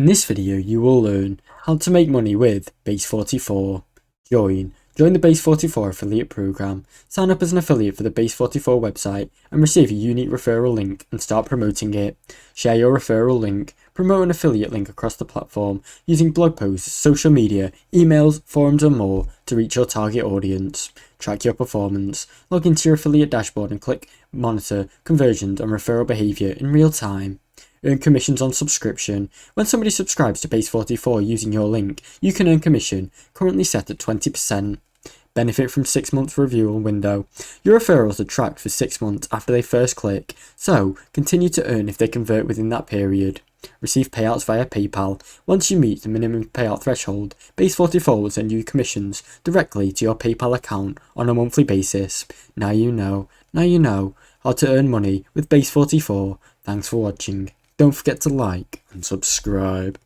In this video you will learn how to make money with Base44. Join the Base44 affiliate program, sign up as an affiliate for the Base44 website and receive a unique referral link and start promoting it. Share your referral link, promote an affiliate link across the platform using blog posts, social media, emails, forums and more to reach your target audience. Track your performance, log into your affiliate dashboard and click monitor conversions and referral behavior in real time. Earn commissions on subscription. When somebody subscribes to Base44 using your link, you can earn commission, currently set at 20%. Benefit from 6-month review window. Your referrals are tracked for 6 months after they first click, so continue to earn if they convert within that period. Receive payouts via PayPal. Once you meet the minimum payout threshold, Base44 will send you commissions directly to your PayPal account on a monthly basis. Now you know how to earn money with Base44. Thanks for watching. Don't forget to like and subscribe.